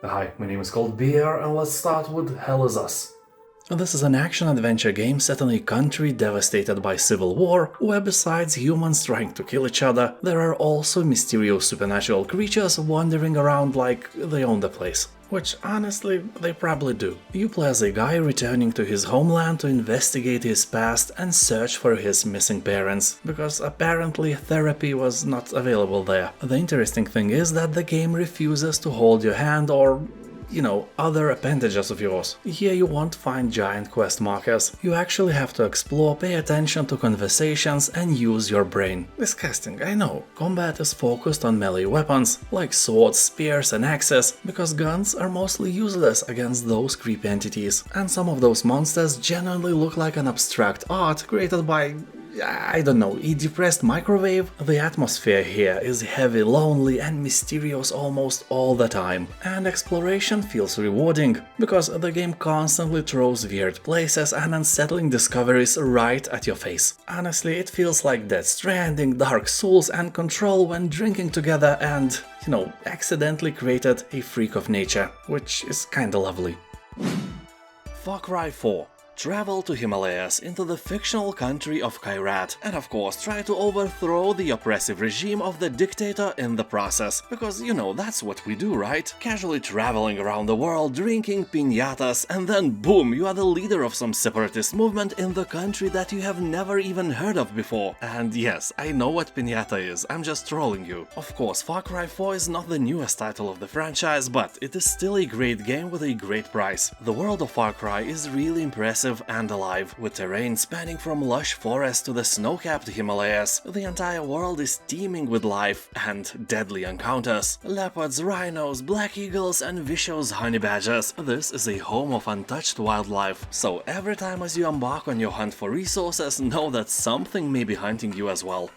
Hi, my name is ColdBeer, and let's start with Hell Is Us. This is an action-adventure game set in a country devastated by civil war, where besides humans trying to kill each other, there are also mysterious supernatural creatures wandering around like they own the place. Which, honestly, they probably do. You play as a guy returning to his homeland to investigate his past and search for his missing parents, because apparently therapy was not available there. The interesting thing is that the game refuses to hold your hand or other appendages of yours. Here you won't find giant quest markers. You actually have to explore, pay attention to conversations and use your brain. Disgusting, I know. Combat is focused on melee weapons, like swords, spears and axes, because guns are mostly useless against those creepy entities. And some of those monsters genuinely look like an abstract art created by a depressed microwave. The atmosphere here is heavy, lonely and mysterious almost all the time, and exploration feels rewarding, because the game constantly throws weird places and unsettling discoveries right at your face. Honestly, it feels like Death Stranding, Dark Souls and Control when drinking together and, accidentally created a freak of nature, which is kinda lovely. Far Cry 4. Travel to Himalayas into the fictional country of Kyrat, and of course try to overthrow the oppressive regime of the dictator in the process, because that's what we do, right? Casually traveling around the world, drinking piñatas, and then boom, you are the leader of some separatist movement in the country that you have never even heard of before. And yes, I know what piñata is, I'm just trolling you. Of course, Far Cry 4 is not the newest title of the franchise, but it is still a great game with a great price. The world of Far Cry is really impressive and alive, with terrain spanning from lush forests to the snow-capped Himalayas. The entire world is teeming with life and deadly encounters. Leopards, rhinos, black eagles and vicious honey badgers. This is a home of untouched wildlife, so every time as you embark on your hunt for resources, know that something may be hunting you as well.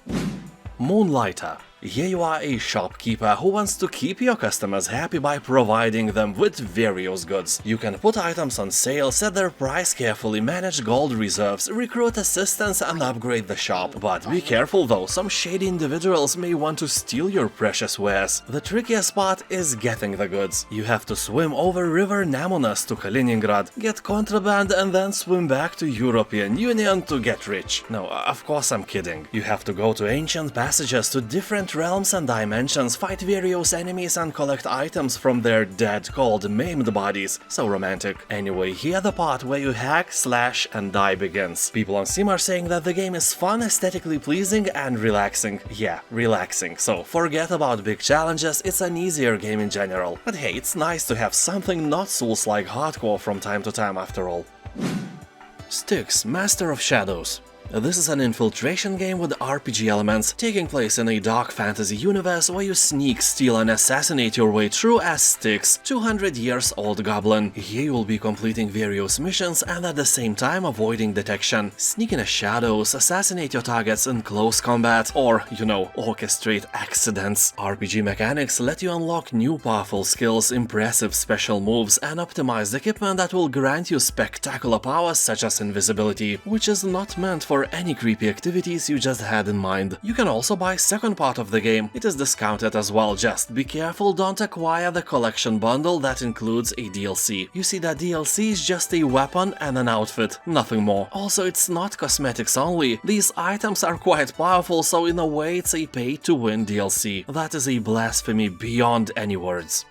Moonlighter. Here you are a shopkeeper who wants to keep your customers happy by providing them with various goods. You can put items on sale, set their price carefully, manage gold reserves, recruit assistants and upgrade the shop. But be careful though, some shady individuals may want to steal your precious wares. The trickiest part is getting the goods. You have to swim over River Nemunas to Kaliningrad, get contraband and then swim back to European Union to get rich. No, of course I'm kidding. You have to go to ancient passages to different realms and dimensions, fight various enemies and collect items from their dead, cold, maimed bodies. So romantic. Anyway, here the part where you hack, slash and die begins. People on Steam are saying that the game is fun, aesthetically pleasing and relaxing. Yeah, relaxing. So forget about big challenges, it's an easier game in general. But hey, it's nice to have something not Souls-like hardcore from time to time after all. Styx, Master of Shadows. This is an infiltration game with RPG elements, taking place in a dark fantasy universe where you sneak, steal and assassinate your way through as Styx, 200 years old goblin. Here you will be completing various missions and at the same time avoiding detection. Sneak in the shadows, assassinate your targets in close combat, or, orchestrate accidents. RPG mechanics let you unlock new powerful skills, impressive special moves, and optimized equipment that will grant you spectacular powers such as invisibility, which is not meant for any creepy activities you just had in mind. You can also buy second part of the game, it is discounted as well, just be careful don't acquire the collection bundle that includes a DLC. You see, that DLC is just a weapon and an outfit, nothing more. Also, it's not cosmetics only, these items are quite powerful, so in a way it's a pay-to-win DLC. That is a blasphemy beyond any words.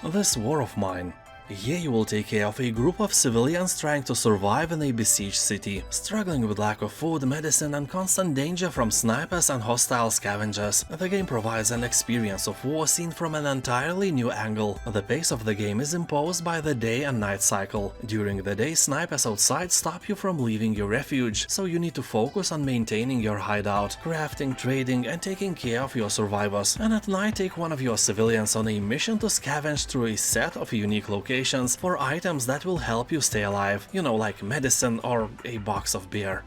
This War of Mine. Here you will take care of a group of civilians trying to survive in a besieged city, struggling with lack of food, medicine and constant danger from snipers and hostile scavengers. The game provides an experience of war seen from an entirely new angle. The pace of the game is imposed by the day and night cycle. During the day, snipers outside stop you from leaving your refuge, so you need to focus on maintaining your hideout, crafting, trading and taking care of your survivors. And at night, take one of your civilians on a mission to scavenge through a set of unique locations for items that will help you stay alive, like medicine or a box of beer.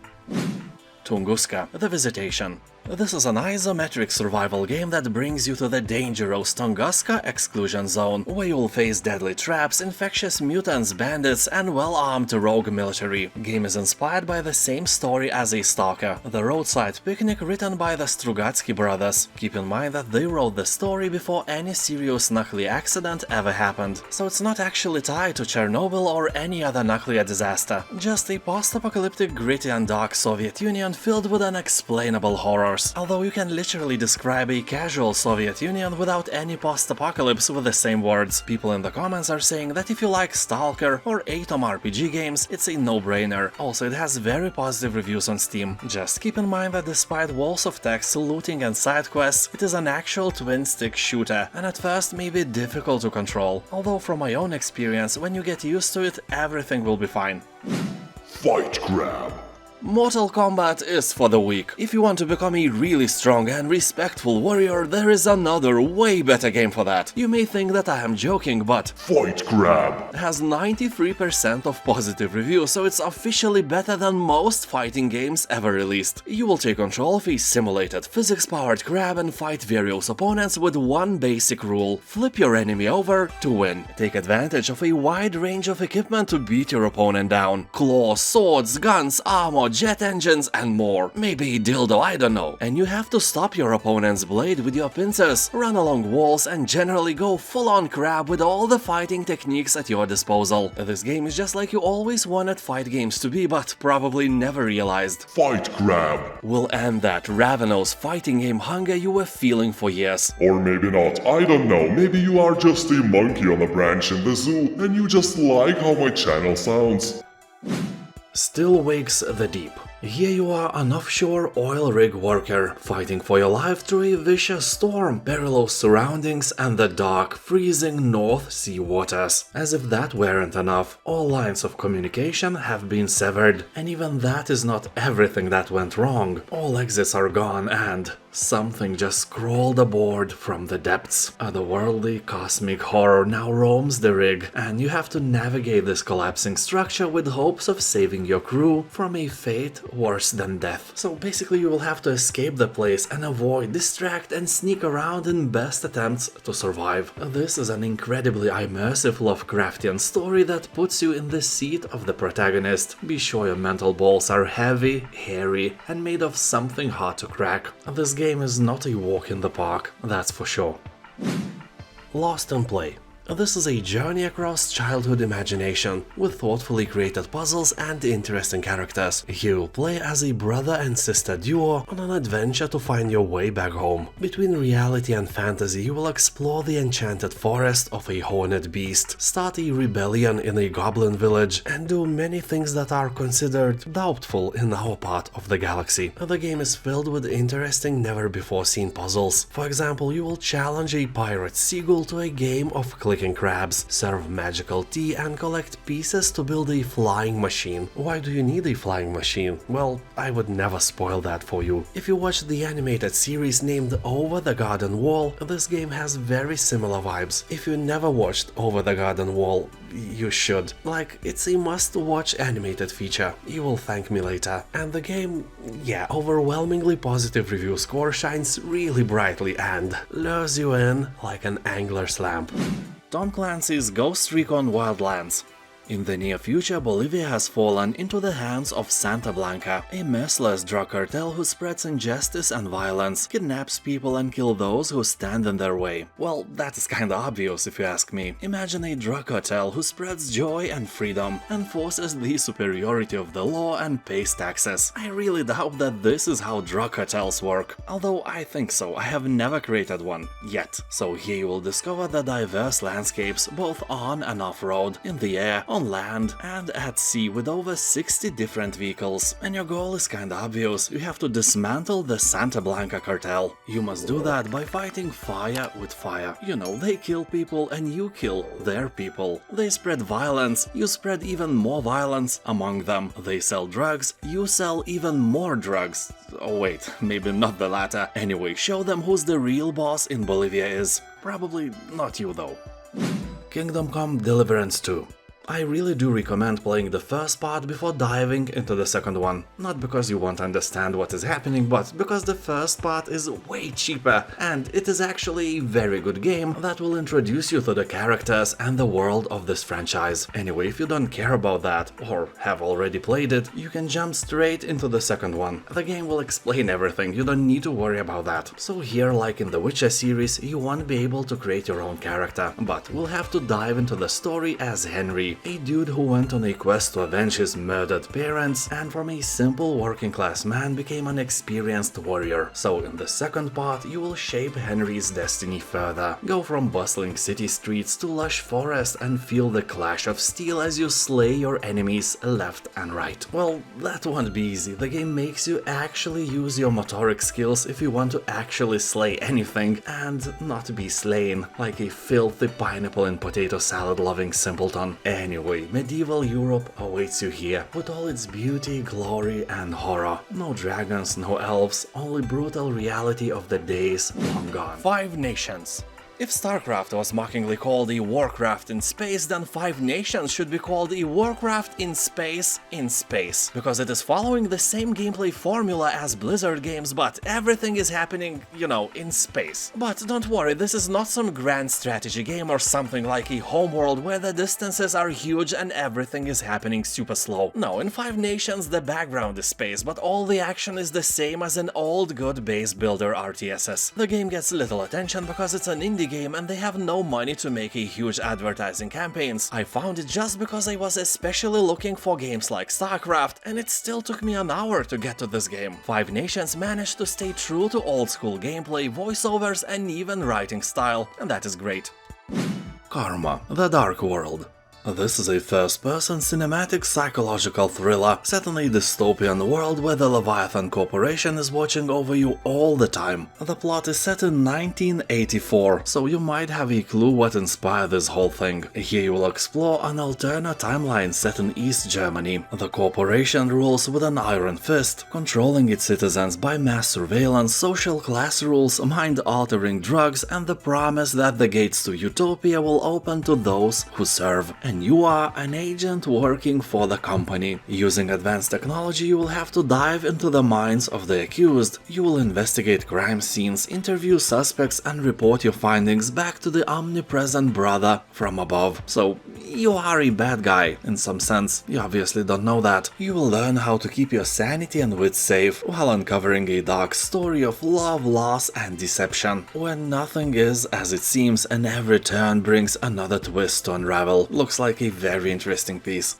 Tunguska, the Visitation. This is an isometric survival game that brings you to the dangerous Tunguska exclusion zone, where you'll face deadly traps, infectious mutants, bandits, and well-armed rogue military. Game is inspired by the same story as a Stalker, the roadside picnic written by the Strugatsky brothers. Keep in mind that they wrote the story before any serious nuclear accident ever happened, so it's not actually tied to Chernobyl or any other nuclear disaster, just a post-apocalyptic, gritty and dark Soviet Union filled with unexplainable horrors. Although you can literally describe a casual Soviet Union without any post-apocalypse with the same words. People in the comments are saying that if you like Stalker or Atom RPG games, it's a no-brainer. Also, it has very positive reviews on Steam. Just keep in mind that despite walls of text, looting and side quests, it is an actual twin-stick shooter, and at first may be difficult to control. Although from my own experience, when you get used to it, everything will be fine. Fight Grab. Mortal Kombat is for the weak. If you want to become a really strong and respectful warrior, there is another way better game for that. You may think that I am joking, but Fight Grab has 93% of positive reviews, so it's officially better than most fighting games ever released. You will take control of a simulated, physics-powered grab and fight various opponents with one basic rule: flip your enemy over to win. Take advantage of a wide range of equipment to beat your opponent down. Claws, swords, guns, armor, jet engines and more. Maybe a dildo, I don't know. And you have to stop your opponent's blade with your pincers, run along walls and generally go full-on crab with all the fighting techniques at your disposal. This game is just like you always wanted fight games to be, but probably never realized. Fight Grab Will end that ravenous fighting game hunger you were feeling for years. Or maybe not, I don't know, maybe you are just a monkey on a branch in the zoo and you just like how my channel sounds. Still wakes the deep. Here you are, an offshore oil rig worker, fighting for your life through a vicious storm, perilous surroundings, and the dark, freezing North Sea waters. As if that weren't enough, all lines of communication have been severed, and even that is not everything that went wrong. All exits are gone and something just crawled aboard from the depths. Otherworldly cosmic horror now roams the rig, and you have to navigate this collapsing structure with hopes of saving your crew from a fate worse than death. So basically you will have to escape the place and avoid, distract and sneak around in best attempts to survive. This is an incredibly immersive Lovecraftian story that puts you in the seat of the protagonist. Be sure your mental balls are heavy, hairy and made of something hard to crack. This game is not a walk in the park, that's for sure. Lost in Play. This is a journey across childhood imagination, with thoughtfully created puzzles and interesting characters. You play as a brother and sister duo on an adventure to find your way back home. Between reality and fantasy, you will explore the enchanted forest of a horned beast, start a rebellion in a goblin village, and do many things that are considered doubtful in our part of the galaxy. The game is filled with interesting, never-before-seen puzzles. For example, you will challenge a pirate seagull to a game of clicking crabs, serve magical tea and collect pieces to build a flying machine. Why do you need a flying machine? Well, I would never spoil that for you. If you watch the animated series named Over the Garden Wall, this game has very similar vibes. If you never watched Over the Garden Wall, you should. Like, it's a must-watch animated feature. You will thank me later. And the game, yeah, overwhelmingly positive review score shines really brightly and lures you in like an angler's lamp. Tom Clancy's Ghost Recon Wildlands. In the near future, Bolivia has fallen into the hands of Santa Blanca, a merciless drug cartel who spreads injustice and violence, kidnaps people and kills those who stand in their way. Well, that is kinda obvious if you ask me. Imagine a drug cartel who spreads joy and freedom, enforces the superiority of the law and pays taxes. I really doubt that this is how drug cartels work. Although I think so, I have never created one, yet. So here you will discover the diverse landscapes, both on and off-road, in the air, on land and at sea, with over 60 different vehicles. And your goal is kinda obvious, you have to dismantle the Santa Blanca cartel. You must do that by fighting fire with fire. You know, they kill people and you kill their people. They spread violence, you spread even more violence among them. They sell drugs, you sell even more drugs. Oh wait, maybe not the latter. Anyway, show them who's the real boss in Bolivia is. Probably not you though. Kingdom Come Deliverance 2. I really do recommend playing the first part before diving into the second one. Not because you won't understand what is happening, but because the first part is way cheaper, and it is actually a very good game that will introduce you to the characters and the world of this franchise. Anyway, if you don't care about that, or have already played it, you can jump straight into the second one. The game will explain everything, you don't need to worry about that. So here, like in the Witcher series, you won't be able to create your own character, but we'll have to dive into the story as Henry, a dude who went on a quest to avenge his murdered parents and from a simple working class man became an experienced warrior. So in the second part you will shape Henry's destiny further, go from bustling city streets to lush forest and feel the clash of steel as you slay your enemies left and right. Well, that won't be easy, the game makes you actually use your motoric skills if you want to actually slay anything and not be slain like a filthy pineapple and potato salad loving simpleton. Anyway, medieval Europe awaits you here, with all its beauty, glory and horror. No dragons, no elves, only brutal reality of the days long gone. 5 Nations. If StarCraft was mockingly called a Warcraft in space, then 5 Nations should be called a Warcraft in space, because it is following the same gameplay formula as Blizzard games, but everything is happening, you know, in space. But don't worry, this is not some grand strategy game or something like a homeworld where the distances are huge and everything is happening super slow. No, in 5 Nations the background is space, but all the action is the same as an old good base builder RTSs. The game gets little attention because it's an indie game and they have no money to make a huge advertising campaigns. I found it just because I was especially looking for games like StarCraft, and it still took me an hour to get to this game. 5 Nations managed to stay true to old school gameplay, voiceovers and even writing style, and that is great. Karma: The Dark World. This is a first-person cinematic psychological thriller set in a dystopian world where the Leviathan Corporation is watching over you all the time. The plot is set in 1984, so you might have a clue what inspired this whole thing. Here you will explore an alternate timeline set in East Germany. The corporation rules with an iron fist, controlling its citizens by mass surveillance, social class rules, mind-altering drugs, and the promise that the gates to utopia will open to those who serve. And you are an agent working for the company. Using advanced technology, you will have to dive into the minds of the accused. You will investigate crime scenes, interview suspects, and report your findings back to the omnipresent brother from above. So, you are a bad guy, in some sense. You obviously don't know that. You will learn how to keep your sanity and wits safe, while uncovering a dark story of love, loss, and deception, when nothing is as it seems and every turn brings another twist to unravel. Looks like a very interesting piece.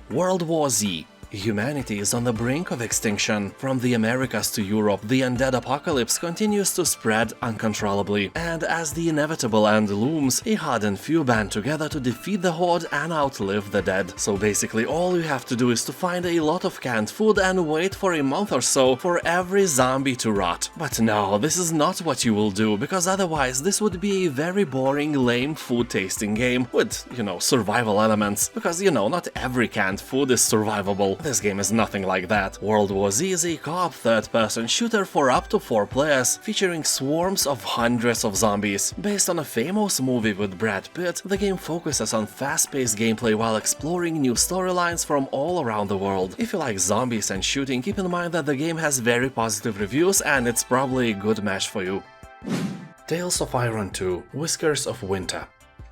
World War Z. Humanity is on the brink of extinction. From the Americas to Europe, the undead apocalypse continues to spread uncontrollably, and as the inevitable end looms, a hardened few band together to defeat the horde and outlive the dead. So basically all you have to do is to find a lot of canned food and wait for a month or so for every zombie to rot. But no, this is not what you will do, because otherwise this would be a very boring, lame food tasting game with, you know, survival elements, because, you know, not every canned food is survivable. This game is nothing like that. World War Z is a co-op third-person shooter for up to 4 players, featuring swarms of hundreds of zombies. Based on a famous movie with Brad Pitt, the game focuses on fast-paced gameplay while exploring new storylines from all around the world. If you like zombies and shooting, keep in mind that the game has very positive reviews and it's probably a good match for you. Tales of Iron 2: Whiskers of Winter.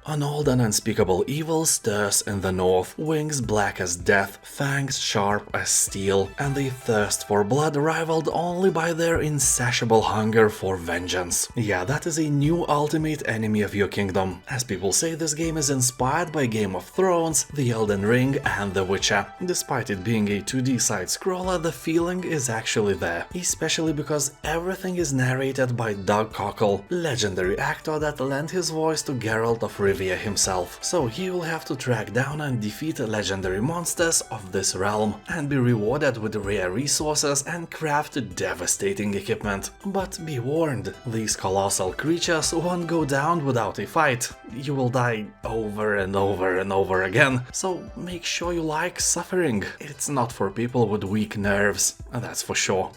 An old and unspeakable evil stirs in the north, wings black as death, fangs sharp as steel, and a thirst for blood rivaled only by their insatiable hunger for vengeance. Yeah, that is a new ultimate enemy of your kingdom. As people say, this game is inspired by Game of Thrones, The Elden Ring, and The Witcher. Despite it being a 2D side-scroller, the feeling is actually there, especially because everything is narrated by Doug Cockle, legendary actor that lent his voice to Geralt of Rivia himself. So he will have to track down and defeat legendary monsters of this realm, and be rewarded with rare resources and craft devastating equipment. But be warned, these colossal creatures won't go down without a fight. You will die over and over and over again, so make sure you like suffering. It's not for people with weak nerves, that's for sure.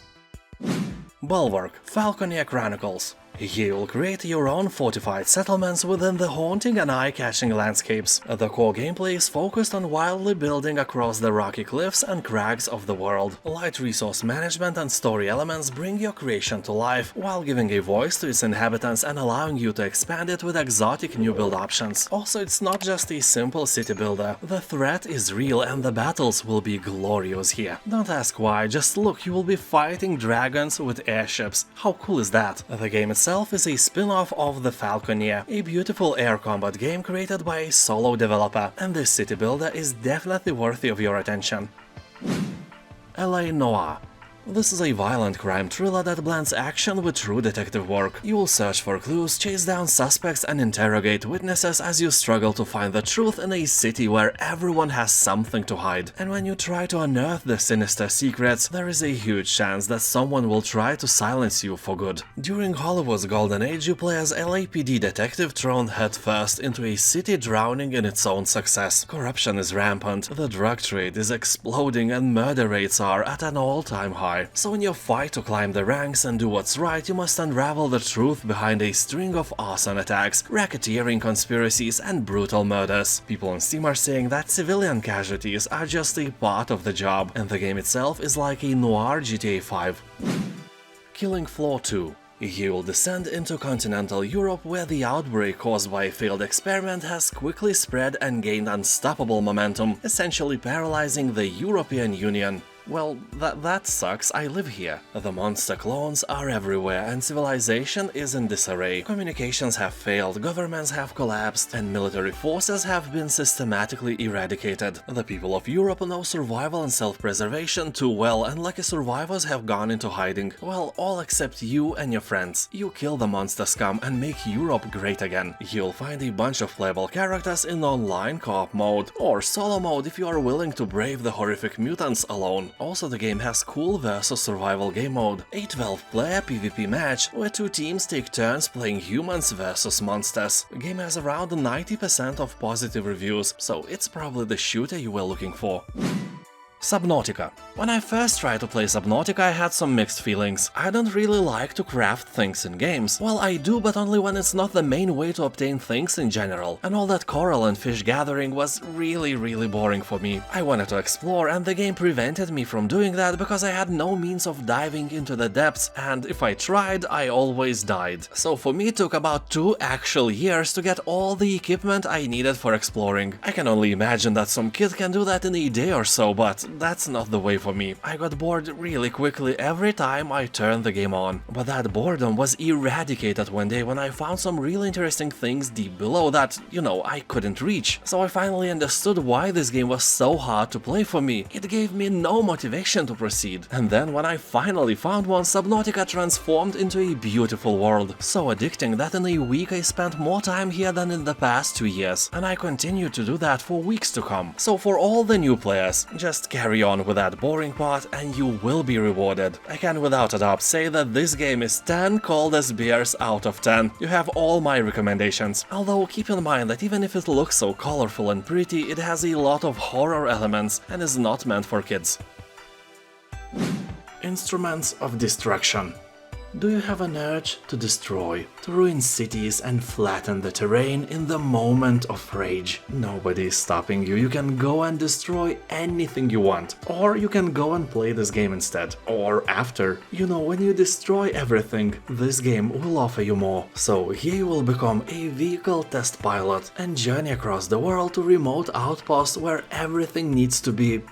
Bulwark: Falconeer Chronicles. Here you'll create your own fortified settlements within the haunting and eye-catching landscapes. The core gameplay is focused on wildly building across the rocky cliffs and crags of the world. Light resource management and story elements bring your creation to life, while giving a voice to its inhabitants and allowing you to expand it with exotic new build options. Also, it's not just a simple city builder. The threat is real and the battles will be glorious here. Don't ask why, just look, you will be fighting dragons with airships. How cool is that? The game itself is a spin-off of the Falconeer, a beautiful air combat game created by a solo developer, and this city builder is definitely worthy of your attention. Noire. This is a violent crime thriller that blends action with true detective work. You will search for clues, chase down suspects and interrogate witnesses as you struggle to find the truth in a city where everyone has something to hide. And when you try to unearth the sinister secrets, there is a huge chance that someone will try to silence you for good. During Hollywood's golden age, you play as LAPD detective thrown headfirst into a city drowning in its own success. Corruption is rampant, the drug trade is exploding and murder rates are at an all-time high. So in your fight to climb the ranks and do what's right, you must unravel the truth behind a string of arson attacks, racketeering conspiracies and brutal murders. People on Steam are saying that civilian casualties are just a part of the job, and the game itself is like a noir GTA 5. Killing Floor 2. You will descend into continental Europe, where the outbreak caused by a failed experiment has quickly spread and gained unstoppable momentum, essentially paralyzing the European Union. Well, that sucks, I live here. The monster clones are everywhere and civilization is in disarray. Communications have failed, governments have collapsed, and military forces have been systematically eradicated. The people of Europe know survival and self-preservation too well, and lucky survivors have gone into hiding. Well, all except you and your friends. You kill the monster scum and make Europe great again. You'll find a bunch of playable characters in online co-op mode, or solo mode if you are willing to brave the horrific mutants alone. Also, the game has cool versus survival game mode, a 12-player PvP match where two teams take turns playing humans versus monsters. The game has around 90% of positive reviews, so it's probably the shooter you were looking for. Subnautica. When I first tried to play Subnautica, I had some mixed feelings. I don't really like to craft things in games. Well, I do, but only when it's not the main way to obtain things in general. And all that coral and fish gathering was really boring for me. I wanted to explore, and the game prevented me from doing that because I had no means of diving into the depths, and if I tried, I always died. So for me it took about 2 actual years to get all the equipment I needed for exploring. I can only imagine that some kid can do that in a day or so, but that's not the way for me. I got bored really quickly every time I turned the game on. But that boredom was eradicated one day when I found some really interesting things deep below that, I couldn't reach. So I finally understood why this game was so hard to play for me. It gave me no motivation to proceed. And then when I finally found one, Subnautica transformed into a beautiful world. So addicting that in a week I spent more time here than in the past 2 years. And I continue to do that for weeks to come. So for all the new players, just carry on with that boring part and you will be rewarded. I can without a doubt say that this game is 10 coldest beers out of 10. You have all my recommendations. Although keep in mind that even if it looks so colorful and pretty, it has a lot of horror elements and is not meant for kids. Instruments of Destruction. Do you have an urge to destroy, to ruin cities and flatten the terrain in the moment of rage? Nobody is stopping you. You can go and destroy anything you want. Or you can go and play this game instead. Or after. When you destroy everything, this game will offer you more. So here you will become a vehicle test pilot and journey across the world to remote outposts where everything needs to be,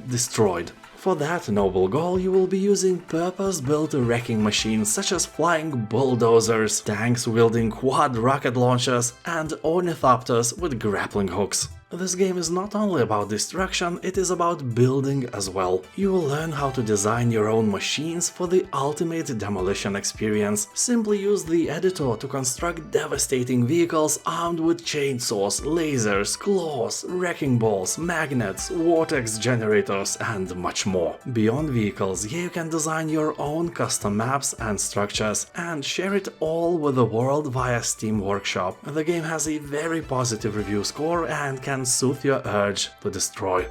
destroyed. For that noble goal, you will be using purpose-built wrecking machines such as flying bulldozers, tanks wielding quad rocket launchers, and ornithopters with grappling hooks. This game is not only about destruction, it is about building as well. You will learn how to design your own machines for the ultimate demolition experience. Simply use the editor to construct devastating vehicles armed with chainsaws, lasers, claws, wrecking balls, magnets, vortex generators, and much more. Beyond vehicles, here you can design your own custom maps and structures, and share it all with the world via Steam Workshop. The game has a very positive review score and can soothe your urge to destroy.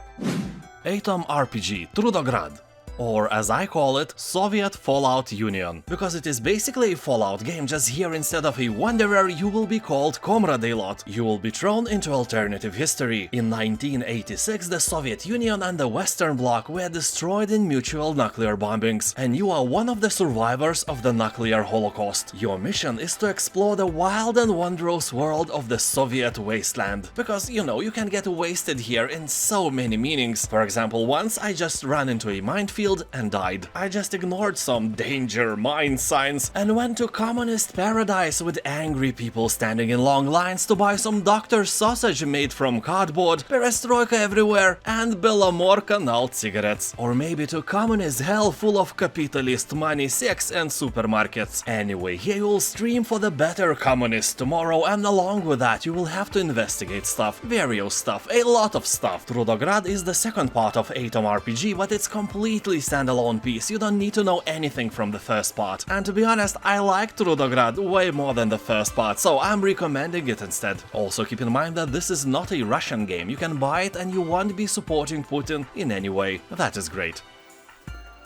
IAmLegend RPG Trudograd. or as I call it, Soviet Fallout Union. Because it is basically a Fallout game, just here instead of a wanderer you will be called Comrade a lot. You will be thrown into alternative history. In 1986 the Soviet Union and the Western Bloc were destroyed in mutual nuclear bombings, and you are one of the survivors of the nuclear holocaust. Your mission is to explore the wild and wondrous world of the Soviet wasteland. Because, you know, you can get wasted here in so many meanings. For example, once I just ran into a minefield and died. I just ignored some danger mine signs and went to communist paradise with angry people standing in long lines to buy some doctor's sausage made from cardboard, perestroika everywhere, and Belomor Canal cigarettes. Or maybe to communist hell full of capitalist money, sex and supermarkets. Anyway, here you will stream for the better communists tomorrow, and along with that you will have to investigate stuff, various stuff, a lot of stuff. Trudograd is the second part of Atom RPG, but it's completely standalone piece. You don't need to know anything from the first part. And to be honest, I like Trudograd way more than the first part, so I'm recommending it instead. Also keep in mind that this is not a Russian game. You can buy it and you won't be supporting Putin in any way. That is great.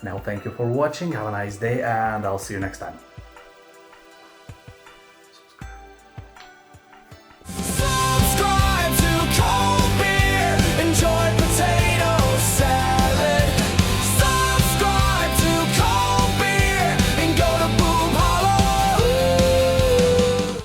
Now thank you for watching, have a nice day, and I'll see you next time.